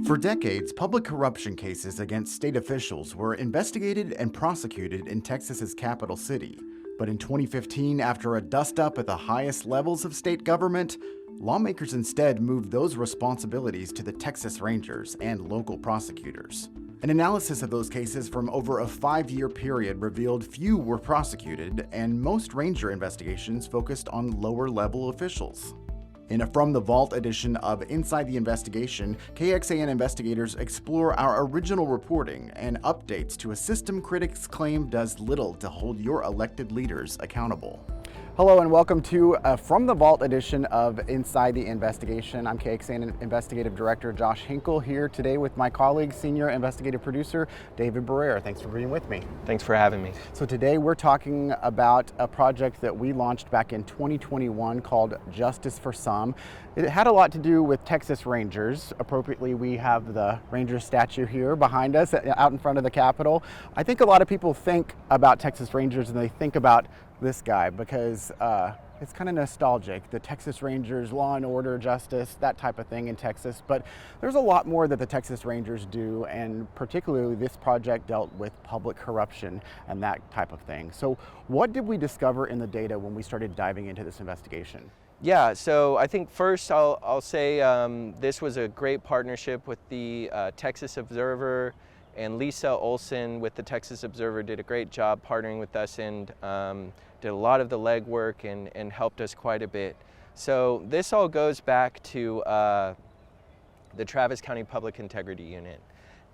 For decades, public corruption cases against state officials were investigated and prosecuted in Texas's capital city. But in 2015, after a dust-up at the highest levels of state government, lawmakers instead moved those responsibilities to the Texas Rangers and local prosecutors. An analysis of those cases from over a 5-year period revealed few were prosecuted, and most Ranger investigations focused on lower-level officials. In a From the Vault edition of Inside the Investigation, KXAN investigators explore our original reporting and updates to a system critics claim does little to hold your elected leaders accountable. Hello and welcome to a From the Vault edition of Inside the Investigation. I'm KXAN Investigative Director Josh Hinkle here today with my colleague, Senior Investigative Producer David Barrera. Thanks for being with me. Thanks for having me. So today we're talking about a project that we launched back in 2021 called Justice for Some. It had a lot to do with Texas Rangers. Appropriately, we have the Ranger statue here behind us out in front of the Capitol. I think a lot of people think about Texas Rangers and they think about this guy because it's kind of nostalgic. The Texas Rangers, law and order, justice, that type of thing in Texas. But there's a lot more that the Texas Rangers do, and particularly this project dealt with public corruption and that type of thing. So what did we discover in the data when we started diving into this investigation? Yeah, so I think first I'll say this was a great partnership with the Texas Observer, and Lisa Olson with the Texas Observer did a great job partnering with us and did a lot of the legwork and helped us quite a bit. So this all goes back to the Travis County Public Integrity Unit.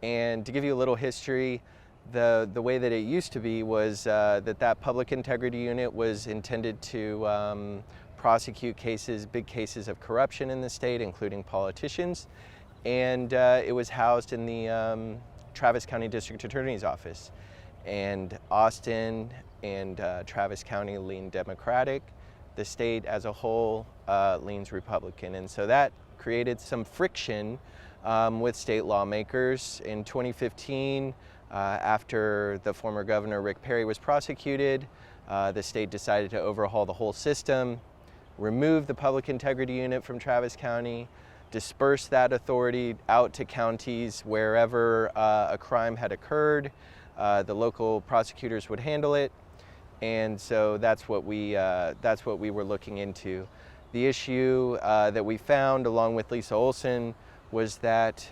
And to give you a little history, the way that it used to be was that Public Integrity Unit was intended to prosecute cases, big cases of corruption in the state, including politicians. And it was housed in the Travis County District Attorney's Office. And Austin and Travis County lean Democratic. The state as a whole leans Republican. And so that created some friction with state lawmakers. In 2015, after the former governor Rick Perry was prosecuted, the state decided to overhaul the whole system, remove the Public Integrity Unit from Travis County, disperse that authority out to counties wherever a crime had occurred. The local prosecutors would handle it, and so that's what we were looking into. The issue that we found, along with Lisa Olson, was that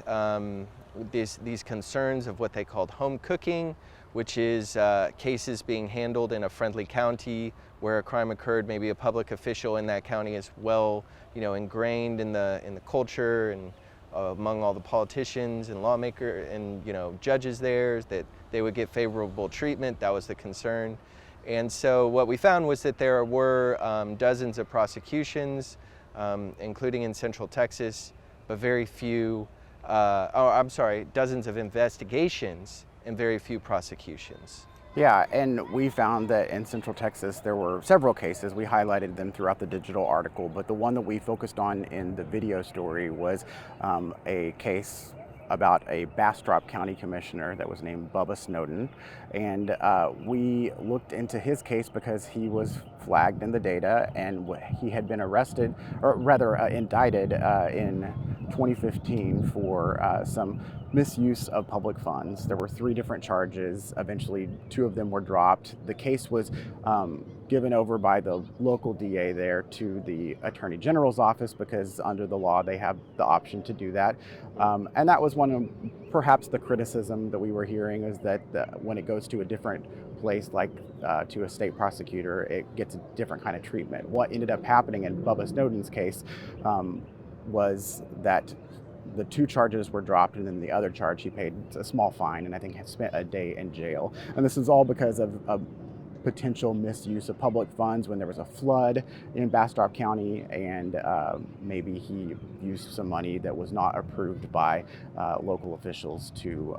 these concerns of what they called home cooking, which is cases being handled in a friendly county where a crime occurred. Maybe a public official in that county is well, ingrained in the culture and among all the politicians and lawmakers and judges there, that they would get favorable treatment. That was the concern. And so what we found was that there were dozens of prosecutions, including in Central Texas, but very few, dozens of investigations and very few prosecutions. Yeah, and we found that in Central Texas there were several cases. We highlighted them throughout the digital article, but the one that we focused on in the video story was a case about a Bastrop County commissioner that was named Bubba Snowden. And we looked into his case because he was flagged in the data and he had been arrested, or rather indicted in 2015 for some misuse of public funds. There were 3 different charges. Eventually 2 of them were dropped. The case was given over by the local DA there to the Attorney General's office because under the law they have the option to do that. And that was one of perhaps the criticism that we were hearing, is that when it goes to a different place, like to a state prosecutor, it gets a different kind of treatment. What ended up happening in Bubba Snowden's case was that the 2 charges were dropped, and then the other charge he paid a small fine and I think had spent a day in jail. And this is all because of potential misuse of public funds when there was a flood in Bastrop County, and maybe he used some money that was not approved by local officials to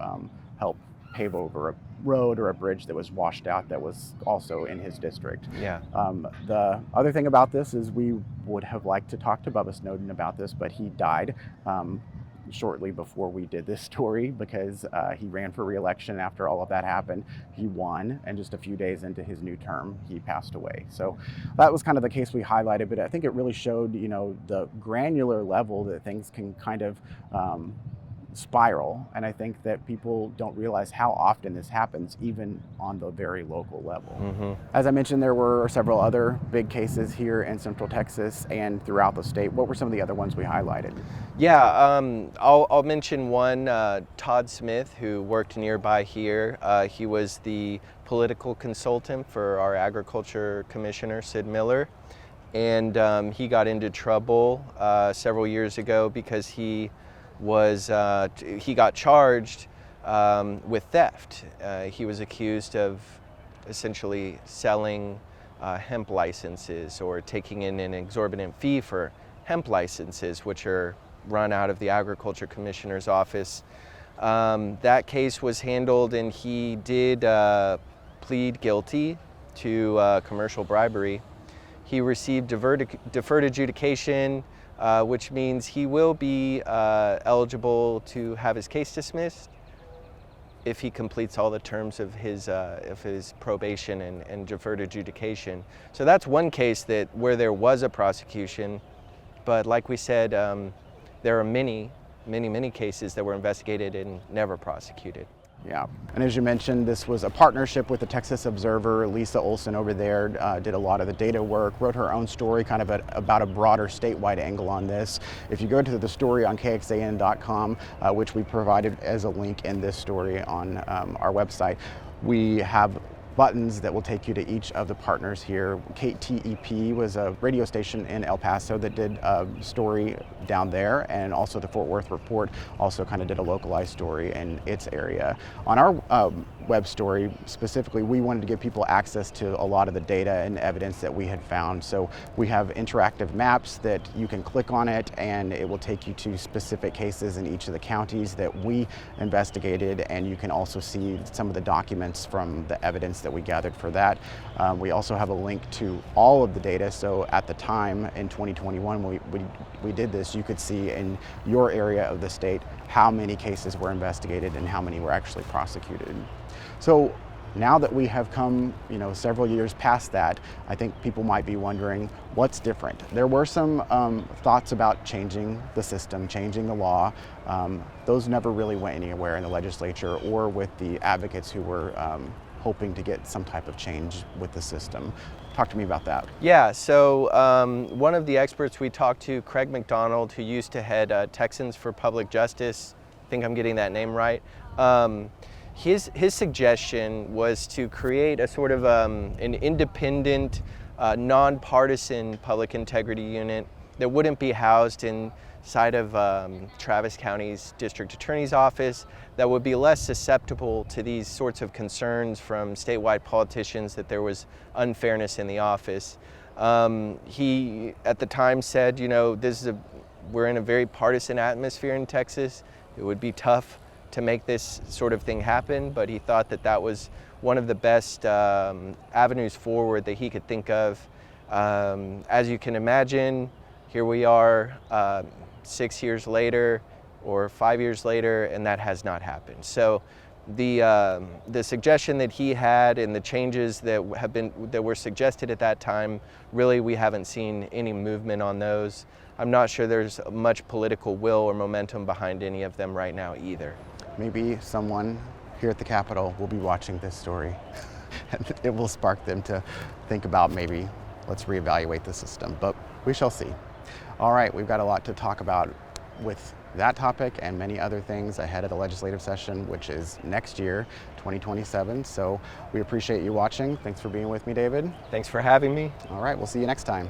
help pave over a road or a bridge that was washed out that was also in his district. Yeah. The other thing about this is we would have liked to talk to Bubba Snowden about this, but he died shortly before we did this story because he ran for re-election. After all of that happened, he won, and just a few days into his new term, he passed away. So that was kind of the case we highlighted, but I think it really showed, the granular level that things can kind of spiral, and I think that people don't realize how often this happens, even on the very local level. As I mentioned, there were several other big cases here in Central Texas and throughout the state. What were some of the other ones we highlighted? Yeah, I'll mention one, Todd Smith, who worked nearby here. He was the political consultant for our agriculture commissioner, Sid Miller, and he got into trouble several years ago because he got charged with theft. He was accused of essentially selling hemp licenses or taking in an exorbitant fee for hemp licenses, which are run out of the agriculture commissioner's office. That case was handled, and he did plead guilty to commercial bribery. He received deferred adjudication, which means he will be eligible to have his case dismissed if he completes all the terms of his probation and deferred adjudication. So that's one case where there was a prosecution, but like we said, there are many cases that were investigated and never prosecuted. Yeah, and as you mentioned, this was a partnership with the Texas Observer. Lisa Olson over there did a lot of the data work, wrote her own story kind of about a broader statewide angle on this. If you go to the story on KXAN.com, which we provided as a link in this story on our website, we have buttons that will take you to each of the partners here. KTEP was a radio station in El Paso that did a story down there, and also the Fort Worth Report also kind of did a localized story in its area. On our web story specifically, we wanted to give people access to a lot of the data and evidence that we had found. So we have interactive maps that you can click on it, and it will take you to specific cases in each of the counties that we investigated, and you can also see some of the documents from the evidence that we gathered for that. We also have a link to all of the data, so at the time in 2021 when we did this, you could see in your area of the state how many cases were investigated and how many were actually prosecuted. So now that we have come, several years past that, I think people might be wondering what's different. There were some thoughts about changing the system, changing the law. Those never really went anywhere in the legislature or with the advocates who were hoping to get some type of change with the system. Talk to me about that. Yeah, so one of the experts we talked to, Craig McDonald, who used to head Texans for Public Justice, I think I'm getting that name right, his suggestion was to create a sort of an independent, nonpartisan public integrity unit that wouldn't be housed inside of Travis County's district attorney's office, that would be less susceptible to these sorts of concerns from statewide politicians that there was unfairness in the office. He, at the time, said, we're in a very partisan atmosphere in Texas. It would be tough to make this sort of thing happen, but he thought that was one of the best avenues forward that he could think of. As you can imagine, here we are 6 years later or 5 years later, and that has not happened. So the suggestion that he had and the changes that were suggested at that time, really we haven't seen any movement on those. I'm not sure there's much political will or momentum behind any of them right now either. Maybe someone here at the Capitol will be watching this story. It will spark them to think about maybe let's reevaluate the system, but we shall see. All right, we've got a lot to talk about with that topic and many other things ahead of the legislative session, which is next year, 2027. So we appreciate you watching. Thanks for being with me, David. Thanks for having me. All right, we'll see you next time.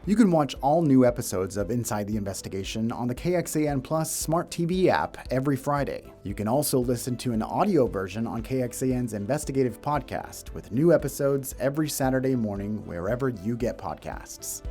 You can watch all new episodes of Inside the Investigation on the KXAN Plus Smart TV app every Friday. You can also listen to an audio version on KXAN's Investigative podcast with new episodes every Saturday morning wherever you get podcasts.